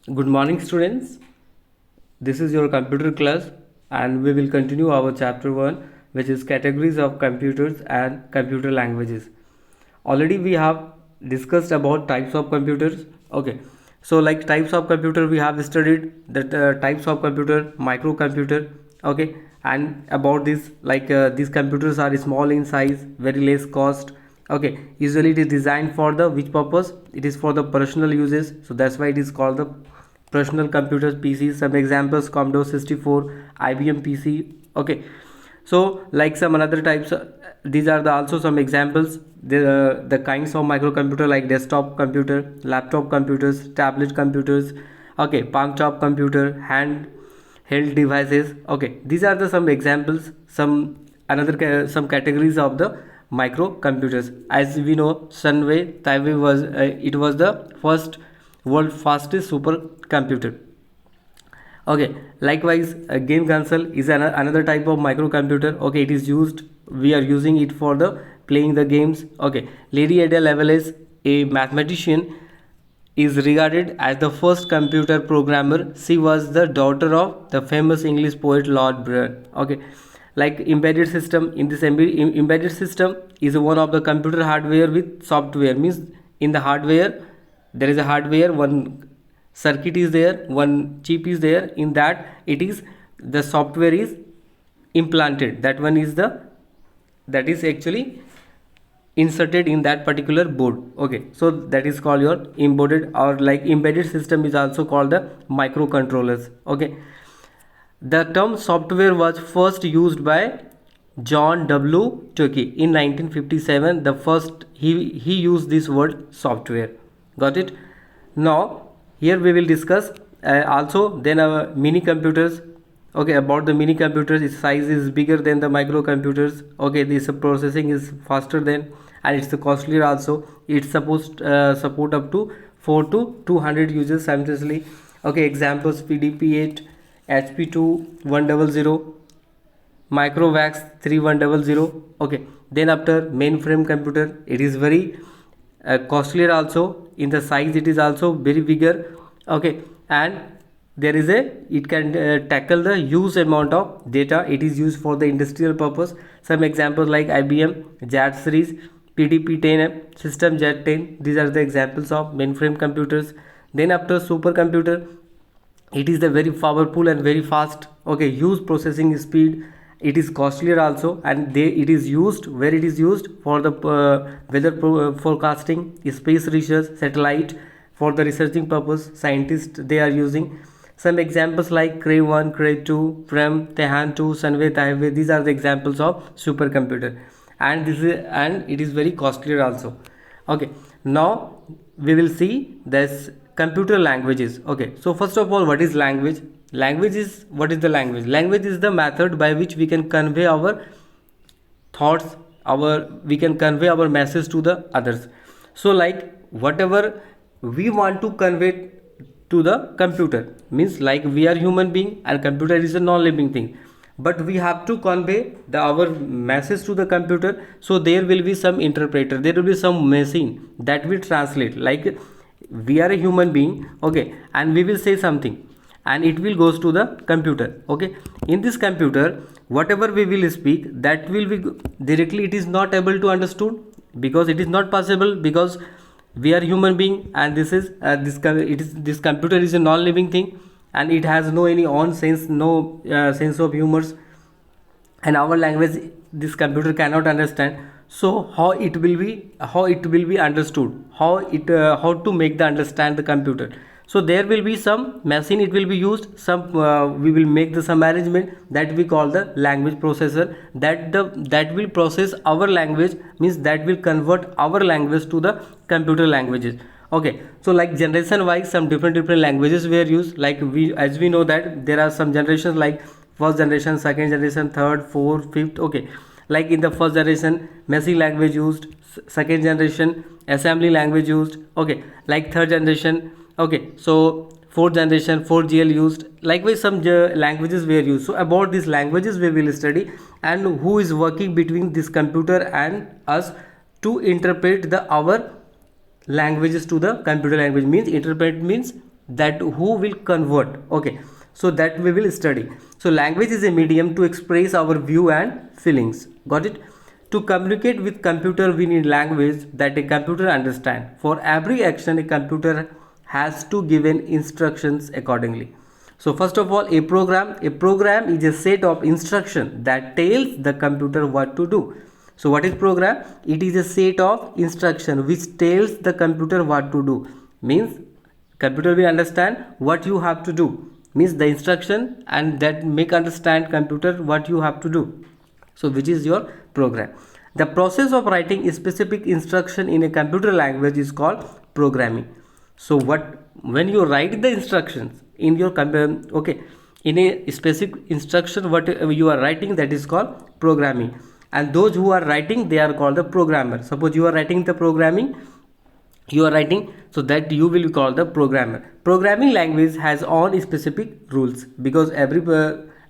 Good morning, students. This is your computer class, and we will continue our chapter 1, which is categories of computers and computer languages. Already we have discussed about types of computers. Okay, so like types of computer, we have studied that types of computer, microcomputer. Okay, and about this, these computers are small in size, very less cost. Okay, usually it is designed for the which purpose? It is for the personal uses, so that's why it is called the personal computers, PCs. Some examples: Commodore 64, IBM PC. Okay, so like some another types, these are also some examples. The kinds of microcomputer, like desktop computer, laptop computers, tablet computers. Okay, palm top computer, hand held devices. Okay, these are the some examples, some categories of the microcomputers. As we know, Sunway Taiwei was it was the first world fastest supercomputer. Okay, likewise, a game console is another type of microcomputer. Okay, it is used, we are using it for the playing the games. Okay, Lady Ada Lovelace, a mathematician, is regarded as the first computer programmer. She was the daughter of the famous English poet Lord Byron. Okay, like embedded system, in this embedded system is one of the computer hardware with software. Means in the hardware there is a hardware, one circuit is there, one chip is there. In that, it is the software is implanted. That one is the, that is actually inserted in that particular board. Okay, so that is called your embedded, or like embedded system is also called the microcontrollers. Okay, the term software was first used by John W. Tukey in 1957. The first he used this word software. Got it? Now here we will discuss also then our mini computers. Okay, about the mini computers, its size is bigger than the microcomputers. Okay, this processing is faster than, and it's costlier also. It's supposed support up to 4 to 200 users simultaneously. Okay, examples: PDP-8, HP2 100, Microvax 3100. Okay, then after mainframe computer, it is very costlier also. In the size, it is also very bigger. Okay, and there is a, it can tackle the huge amount of data. It is used for the industrial purpose. Some examples like IBM JAT series, PDP-10, System JAT-10. These are the examples of mainframe computers. Then after supercomputer, it is the very powerful and very fast. Okay, huge processing speed. It is costlier also, and it is used, where it is used for the weather forecasting, space research, satellite, for the researching purpose. Scientists, they are using. Some examples like Cray 1, Cray 2, Prem, Tehan 2, Sunway Taiwei. These are the examples of supercomputer, and it is very costlier also. Okay, now we will see this computer languages. Okay, so first of all, what is language? Language is, what is the language? Language is the method by which we can convey our thoughts, we can convey our message to the others. So like whatever we want to convey to the computer, means like we are human being and computer is a non-living thing, but we have to convey our message to the computer. So there will be some interpreter, there will be some machine that will translate. Like we are a human being, okay, and we will say something and it will goes to the computer. Okay, in this computer, whatever we will speak, that will be directly, it is not able to understood, because it is not possible, because we are human being, and this computer is a non-living thing, and it has no any own sense, no sense of humors, and our language this computer cannot understand. So how it will be understood, how to make the understand the computer. So there will be some machine, it will be used, some we will make the some arrangement that we call the language processor, that will process our language, means that will convert our language to the computer languages. Okay, so like generation wise, some different languages were used. Like as we know that there are some generations, like first generation, second generation, third, fourth, fifth. Okay, like in the first generation, machine language used. Second generation, assembly language used. Okay, like third generation, okay, so fourth generation, 4GL used. Likewise, some languages were used. So about these languages we will study, and who is working between this computer and us to interpret our languages to the computer language. Means interpret means that who will convert. Okay, so that we will study. So language is a medium to express our view and feelings. Got it? To communicate with computer, we need language that a computer understand. For every action, a computer has to give an instructions accordingly. So first of all, a program is a set of instruction that tells the computer what to do. So what is program? It is a set of instruction which tells the computer what to do. Means computer will understand what you have to do. Means the instruction, and that make understand computer what you have to do. So which is your program. The process of writing a specific instruction in a computer language is called programming. So when you write the instructions in your in a specific instruction, what you are writing, that is called programming. And those who are writing, they are called the programmer. Suppose you are writing the programming, you are writing, so that you will call the programmer. Programming language has own specific rules, because every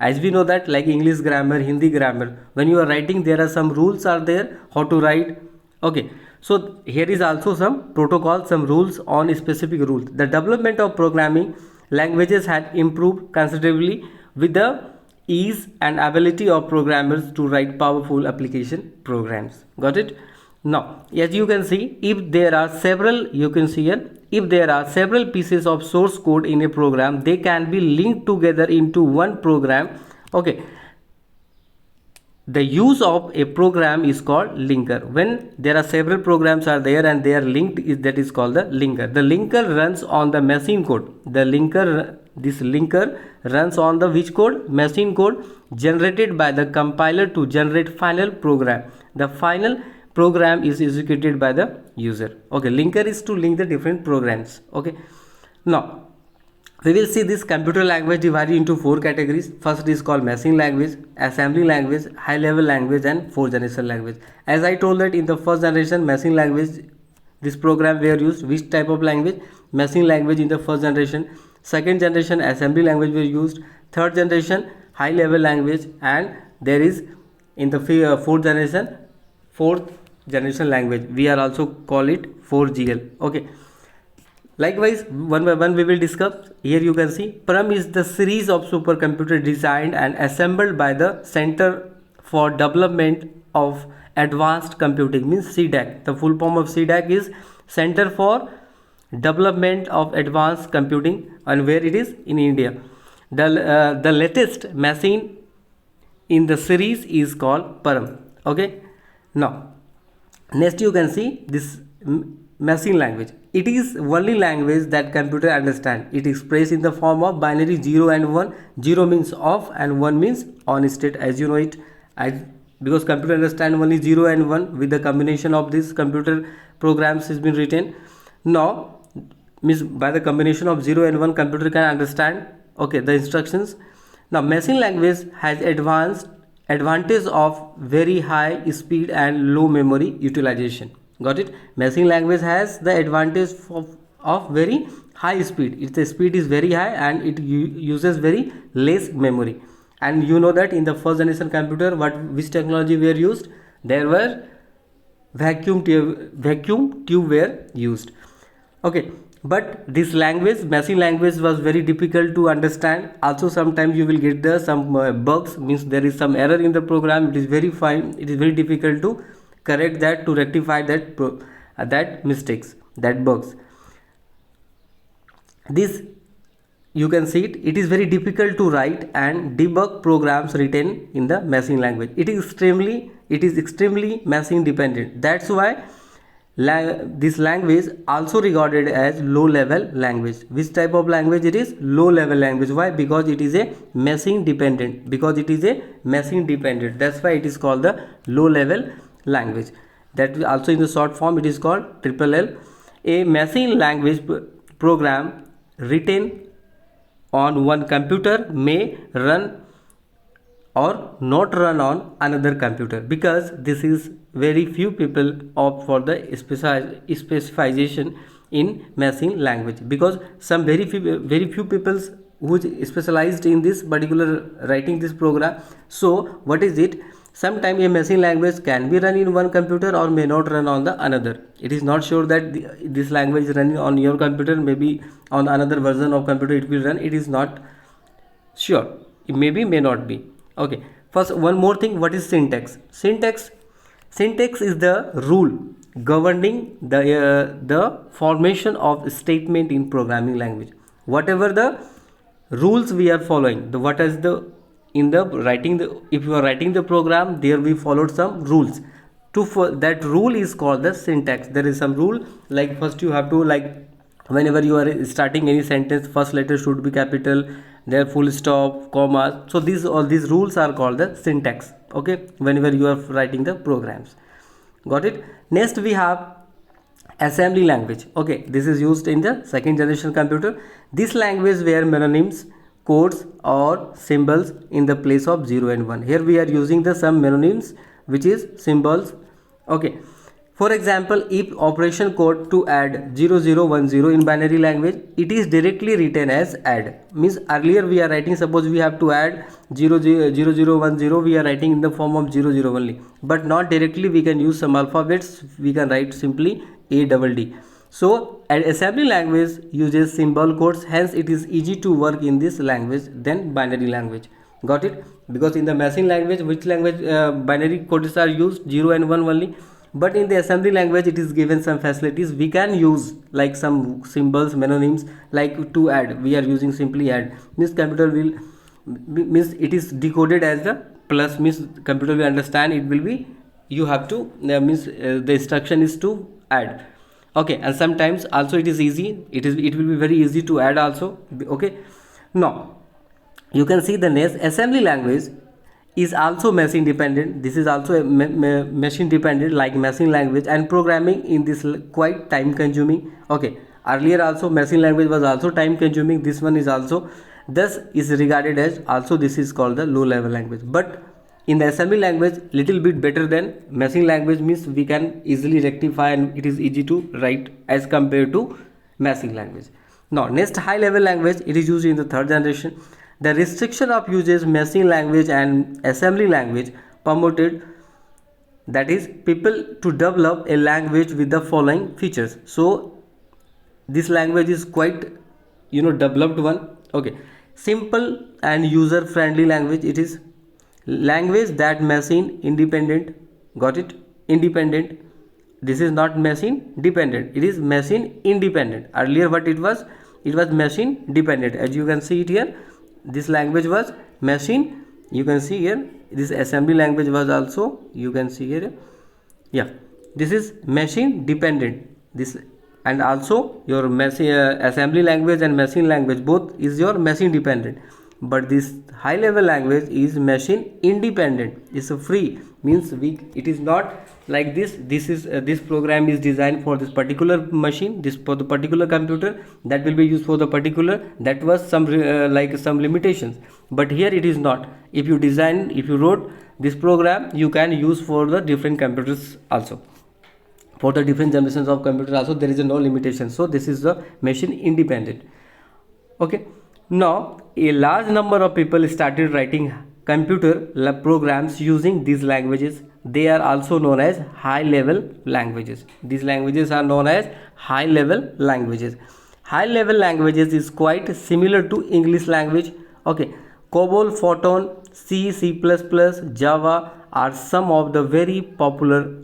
as we know that, like English grammar, Hindi grammar, when you are writing, there are some rules are there how to write. Okay, so here is also some protocol, some rules on specific rules. The development of programming languages had improved considerably with the ease and ability of programmers to write powerful application programs. Got it? Now, as you can see, if there are several, you can see here, if there are several pieces of source code in a program, they can be linked together into one program. Okay, the use of a program is called linker. When there are several programs are there and they are linked, that is called the linker. The linker runs on the machine code. This linker runs on the which code? Machine code generated by the compiler to generate final program. The final program is executed by the user. Okay, linker is to link the different programs. Okay, now we will see this computer language divided into 4 categories. First is called machine language, assembly language, high level language, and 4th generation language. As I told that in the first generation machine language, this program were used. Which type of language? Machine language in the first generation. Second generation assembly language were used. Third generation high level language, and there is in the fourth generation language, we are also call it 4GL. Okay, likewise one by one we will discuss. Here you can see Param is the series of supercomputer designed and assembled by the Center for Development of Advanced Computing, means CDAC. The full form of CDAC is Center for Development of Advanced Computing, and where it is? In India. The latest machine in the series is called Param. Okay, now next you can see this machine language. It is only language that computer understand. It is expressed in the form of binary 0 and 1. 0 means off and 1 means on state, as you know it. Because computer understand only 0 and 1, with the combination of this computer programs has been written. Now means by the combination of 0 and 1, computer can understand the instructions. Now machine language has advantage of very high speed and low memory utilization. Got it? Machine language has the advantage of very high speed. The speed is very high and it uses very less memory. And you know that in the first generation computer, which technology were used? There were vacuum tube were used. Okay, but this language, machine language, was very difficult to understand. Also sometimes you will get some bugs, means there is some error in the program. It is very difficult to correct that, to rectify that mistakes, that bugs. This you can see it is very difficult to write and debug programs written in the machine language. It is extremely machine dependent. That's why this language also regarded as low level language. Which type of language it is? Low level language. Why? Because it is a machine dependent. That's why it is called the low level language. That also in the short form it is called LLL. A machine language program written on one computer may run or not run on another computer, because this is very few people opt for the specialization in machine language, because some very few people who is specialized in this particular writing this program. So what is it? Sometimes a machine language can be run in one computer or may not run on the another. It is not sure that this language is running on your computer, maybe on another version of computer it will run. It is not sure. It may not be. Okay. First, one more thing. What is syntax? Syntax is the rule governing the formation of statement in programming language. Whatever the rules we are following, the what is the in the writing the if you are writing the program, there we followed some rules. That rule is called the syntax. There is some rule, like first you have to, like whenever you are starting any sentence, first letter should be capital, there full stop, comma. So all these rules are called the syntax. Okay, whenever you are writing the programs. Got it? Next we have assembly language. Okay, this is used in the second generation computer. This language where mnemonics, codes or symbols in the place of 0 and 1. Here we are using the some mnemonics, which is symbols. Okay, for example, if operation code to add 0010 in binary language, it is directly written as add. Means earlier we are writing, suppose we have to add 0010, we are writing in the form of 00 only, but not directly. We can use some alphabets, we can write simply ADD. So an assembly language uses symbol codes, hence it is easy to work in this language than binary language. Got it? Because in the machine language, which language binary codes are used, 0 and 1 only. But in the assembly language, it is given some facilities. We can use like some symbols, mnemonics, like to add. We are using simply add. Means computer will, means it is decoded as the plus, means computer will understand it will be, you have to the instruction is to add. Okay, and sometimes also it is easy. It will be very easy to add also. Okay, now you can see the next assembly language is also machine dependent. This is also a machine dependent like machine language, and programming in this quite time consuming. Okay, earlier also machine language was also time consuming. This one is also, thus is regarded as also, this is called the low level language. But in the assembly language, little bit better than machine language, means we can easily rectify and it is easy to write as compared to machine language. Now next high level language, it is used in the third generation. The restriction of uses machine language and assembly language permitted, that is people to develop a language with the following features. So this language is quite developed one. Okay, simple and user friendly language. It is language that machine independent. Got it? Independent. This is not machine dependent, it is machine independent. Earlier what it was machine dependent. As you can see it here, this language was machine, you can see here. This assembly language was also, you can see here, yeah, this is machine dependent. This, and also your assembly language and machine language both is your machine dependent. But this high level language is machine independent. It's a free, means it is not like this. This is this program is designed for this particular machine, this for the particular computer, that will be used for the particular, that was some like some limitations. But here it is not. If you wrote this program, you can use for the different computers also, for the different generations of computers also, there is no limitation. So this is the machine independent. Okay, now a large number of people started writing computer programs using these languages. They are also known as high level languages. These languages are known as high level languages. High level languages is quite similar to English language. Okay, COBOL, Fortran, C, C++, Java are some of the very popular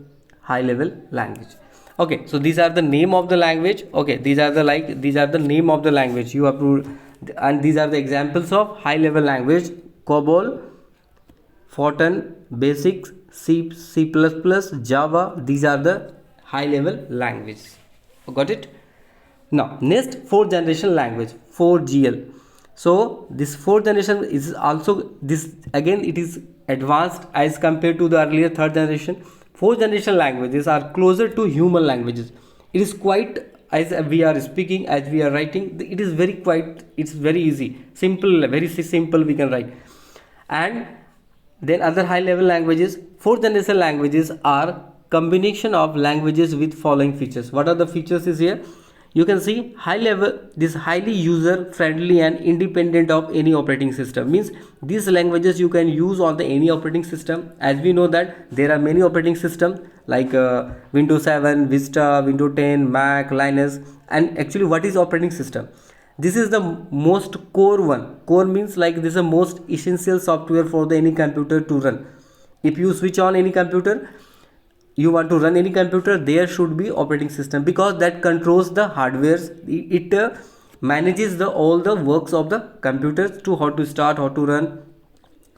high level language. Okay, so these are the name of the language. Okay, these are the name of the language you have to, and these are the examples of high level language: COBOL, Fortran, Basic, C, C++, Java. These are the high level languages. Got it? Now next, fourth generation language, 4GL. So this fourth generation is also, this again it is advanced as compared to the earlier third generation. Fourth generation languages are closer to human languages. It is quite, as we are speaking, as we are writing, it is it's very easy, simple, very simple we can write. And then other high level languages, fourth generation languages are combination of languages with following features. What are the features is here? you can see high level, this highly user friendly and independent of any operating system, means these languages you can use on the any operating system. As we know that there are many operating systems like Windows 7, Vista, Windows 10, Mac, Linux. And actually what is operating system? This is the most core one. Core means like this is the most essential software for the any computer to run. If you switch on any computer, you want to run any computer, there should be operating system, because that controls the hardware. It manages the all the works of the computers, to how to start, how to run.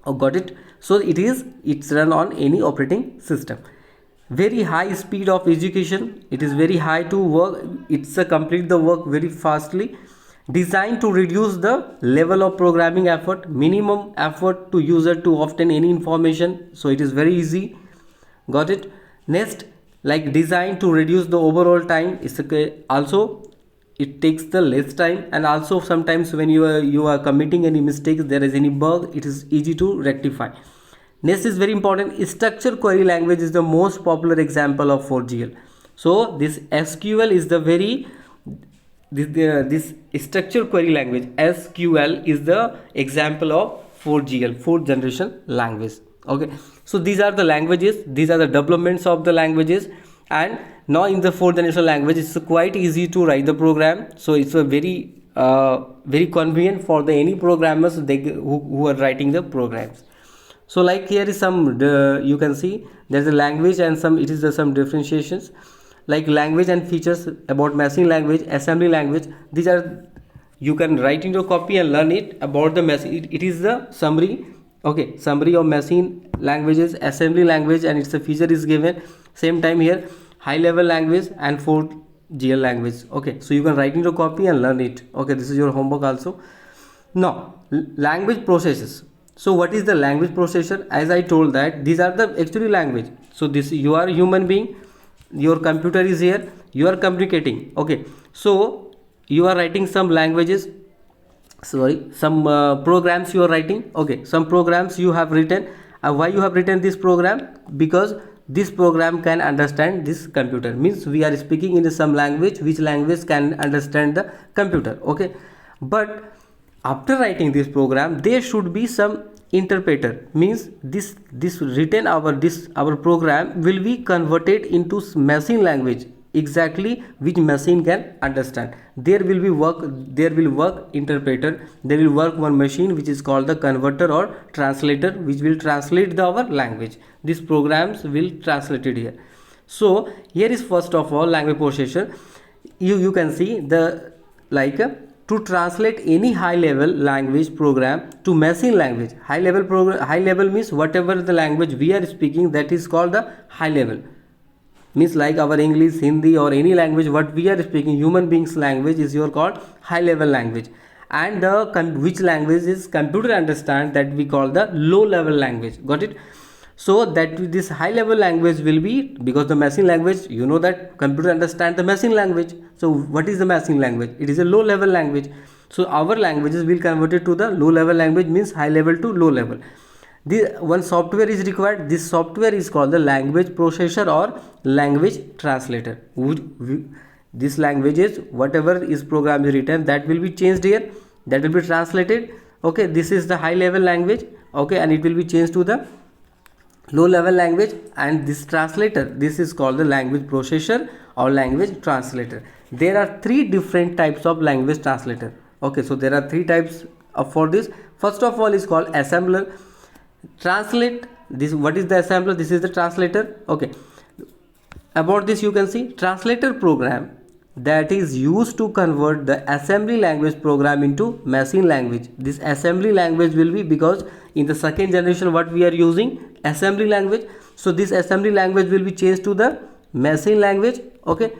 Oh, got it? So it's run on any operating system. Very high speed of execution, it is very high to work, it's a complete the work very fastly. Designed to reduce the level of programming effort, minimum effort to user to obtain any information, so it is very easy. Got it? Next, like designed to reduce the overall time, it's okay. Also it takes the less time, and also sometimes when you are committing any mistakes, there is any bug, it is easy to rectify. Next is very important, structure query language is the most popular example of 4GL. So this SQL is the very this structure query language, SQL, is the example of 4GL, fourth generation language. Okay, so these are the languages, these are the developments of the languages. And now in the fourth generation language, it's quite easy to write the program. So it's a very convenient for the any programmers who are writing the programs. So like here is some you can see there's a language and some, it is some differentiations like language and features about machine language, assembly language. These are, you can write in your copy and learn it about the machine. It is the summary. Okay, summary of machine languages, assembly language, and its a feature is given. Same time here high level language and 4GL language. Okay, so you can write in your copy and learn it. Okay, this is your homework also. Now language processes. So what is the language processor? As I told that these are the actually language. So this, you are a human being, your computer is here, you are communicating. Okay, so you are writing some languages, some programs you are writing. Okay, some programs you have written. Why you have written this program? Because this program can understand this computer, means we are speaking in some language, which language can understand the computer. Okay, but after writing this program, there should be some interpreter, means this written our program will be converted into machine language, exactly which machine can understand. There will work interpreter, there will work one machine which is called the converter or translator, which will translate our language. These programs will translate it here. So here is first of all language processor. You can see the like to translate any high level language program to machine language. High level means whatever the language we are speaking, that is called the high level. Means like our English, Hindi, or any language what we are speaking, human beings language, is your called high level language. And which language is computer understand, that we call the low level language. Got it? So that this high level language will be, because the machine language, you know that computer understand the machine language. So what is the machine language? It is a low level language. So our languages will convert it to the low level language, means high level to low level. The one software is required. This software is called the language processor or language translator. This languages, whatever is program is written, that will be changed here, that will be translated. Okay, this is the high level language. Okay, and it will be changed to the low level language, and this translator, this is called the language processor or language translator. There are three different types of language translator. Okay, so there are three types for this. First of all is called assembler. Translate this, what is the assembler? This is the translator. Okay, about this you can see translator program that is used to convert the assembly language program into machine language. This assembly language will be, because in the second generation what we are using assembly language, so this assembly language will be changed to the machine language. Okay,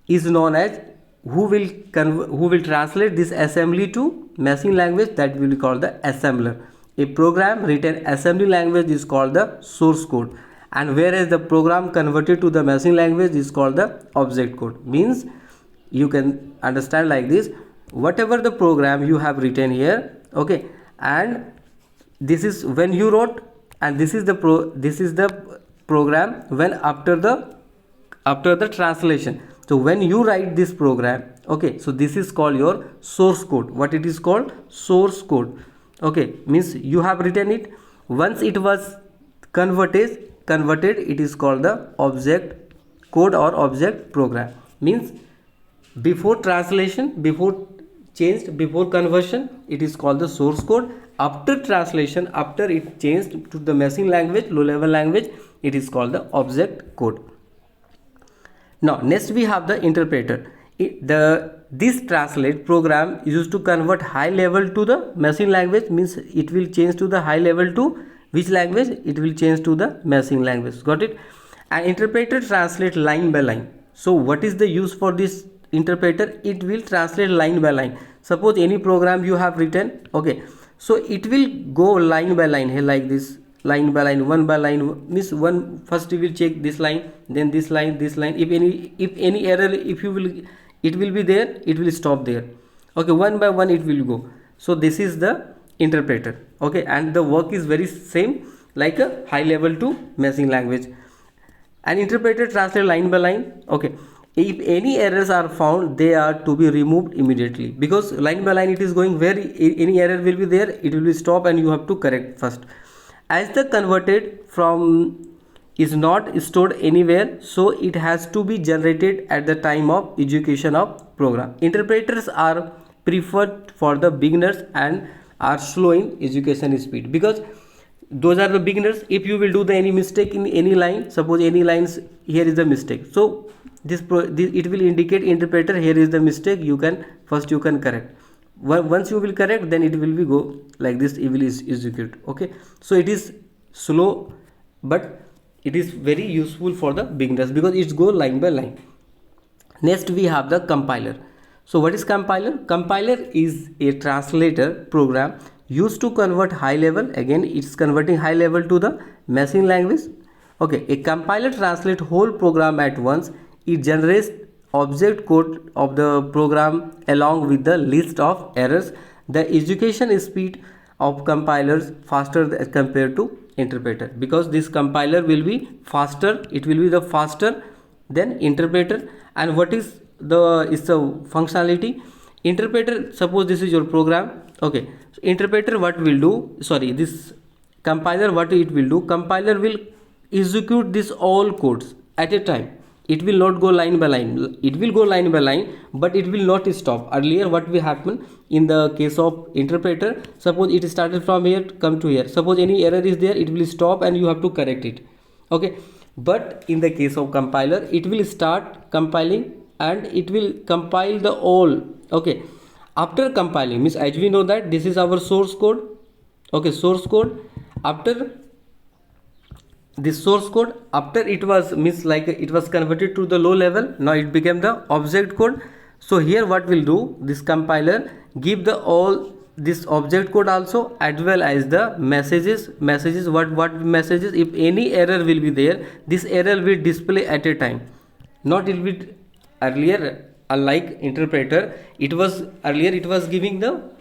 is known as who will translate this assembly to machine language, that will be called the assembler. A program written assembly language is called the source code, and whereas the program converted to the machine language is called the object code. Means you can understand like this, whatever the program you have written here. Okay, and this is when you wrote, and this is the program when after the translation. So when you write this program, okay, so this is called your source code. What it is called? Source code. Okay, means you have written it. Once it was converted, it is called the object code or object program. Means before translation, before changed, before conversion, it is called the source code. After translation, after it changed to the machine language, low level language, it is called the object code. Now next we have the interpreter. This translate program used to convert high level to the machine language, means it will change to the high level to which language? It will change to the machine language. Got it? An interpreter translate line by line. So what is the use for this interpreter? It will translate line by line. Suppose any program you have written, okay, so it will go line by line here, like this, line by line, one by line, means one first you will check this line, then this line, this line. If any error, if you will, it will be there, it will stop there. Okay, one by one it will go. So this is the interpreter. Okay, and the work is very same like a high level to machine language. An interpreter translate line by line. Okay, if any errors are found, they are to be removed immediately, because line by line it is going, where any error will be there, it will be stop and you have to correct first. As the converted from is not stored anywhere, so it has to be generated at the time of execution of program. Interpreters are preferred for the beginners and are slow in execution speed, because those are the beginners. If you will do the any mistake in any line, suppose any lines, here is the mistake, so this it will indicate interpreter, here is the mistake, you can correct. Once you will correct, then it will be go like this, it will execute. Okay, so it is slow, but it is very useful for the beginners because it's go line by line. Next we have the compiler. So what is compiler? Compiler is a translator program used to convert high level, again it's converting high level to the machine language. Okay, a compiler translates whole program at once. It generates object code of the program along with the list of errors. The execution speed of compilers faster as compared to interpreter, because this compiler will be faster, it will be the faster than interpreter. And what is the functionality? Interpreter, suppose this is your program, okay, so interpreter what will do, sorry, this compiler what it will do, compiler will execute this all codes at a time. It will not go line by line, it will go line by line, but it will not stop. Earlier what will happen in the case of interpreter, suppose it started from here, come to here, suppose any error is there, it will stop and you have to correct it. Okay, but in the case of compiler, it will start compiling and it will compile the all. Okay, after compiling, means as we know that this is our source code. Okay, source code. After this source code, after it was, means like it was converted to the low level, now it became the object code. So here what will do, this compiler give the all this object code also, as well as the messages. What messages? If any error will be there, this error will display at a time, not it will. Earlier, unlike interpreter, it was giving the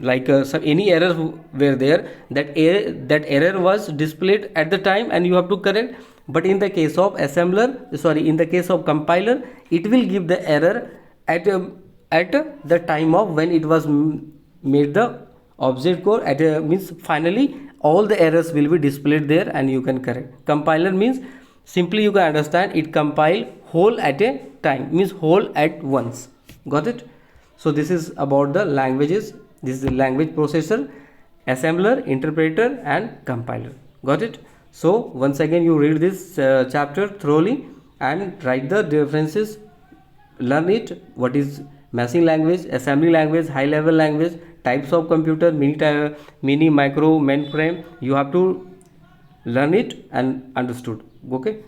like any error were there, that error was displayed at the time and you have to correct. But in the case of in the case of compiler, it will give the error at the time of when it was made the object code, means finally all the errors will be displayed there and you can correct. Compiler means, simply you can understand, it compile whole at a time, means whole at once. Got it? So this is about the languages. This is the language processor, assembler, interpreter and compiler. Got it? So once again you read this chapter thoroughly and write the differences, learn it, what is machine language, assembly language, high level language, types of computer, mini, micro, mainframe. You have to learn it and understood. Okay.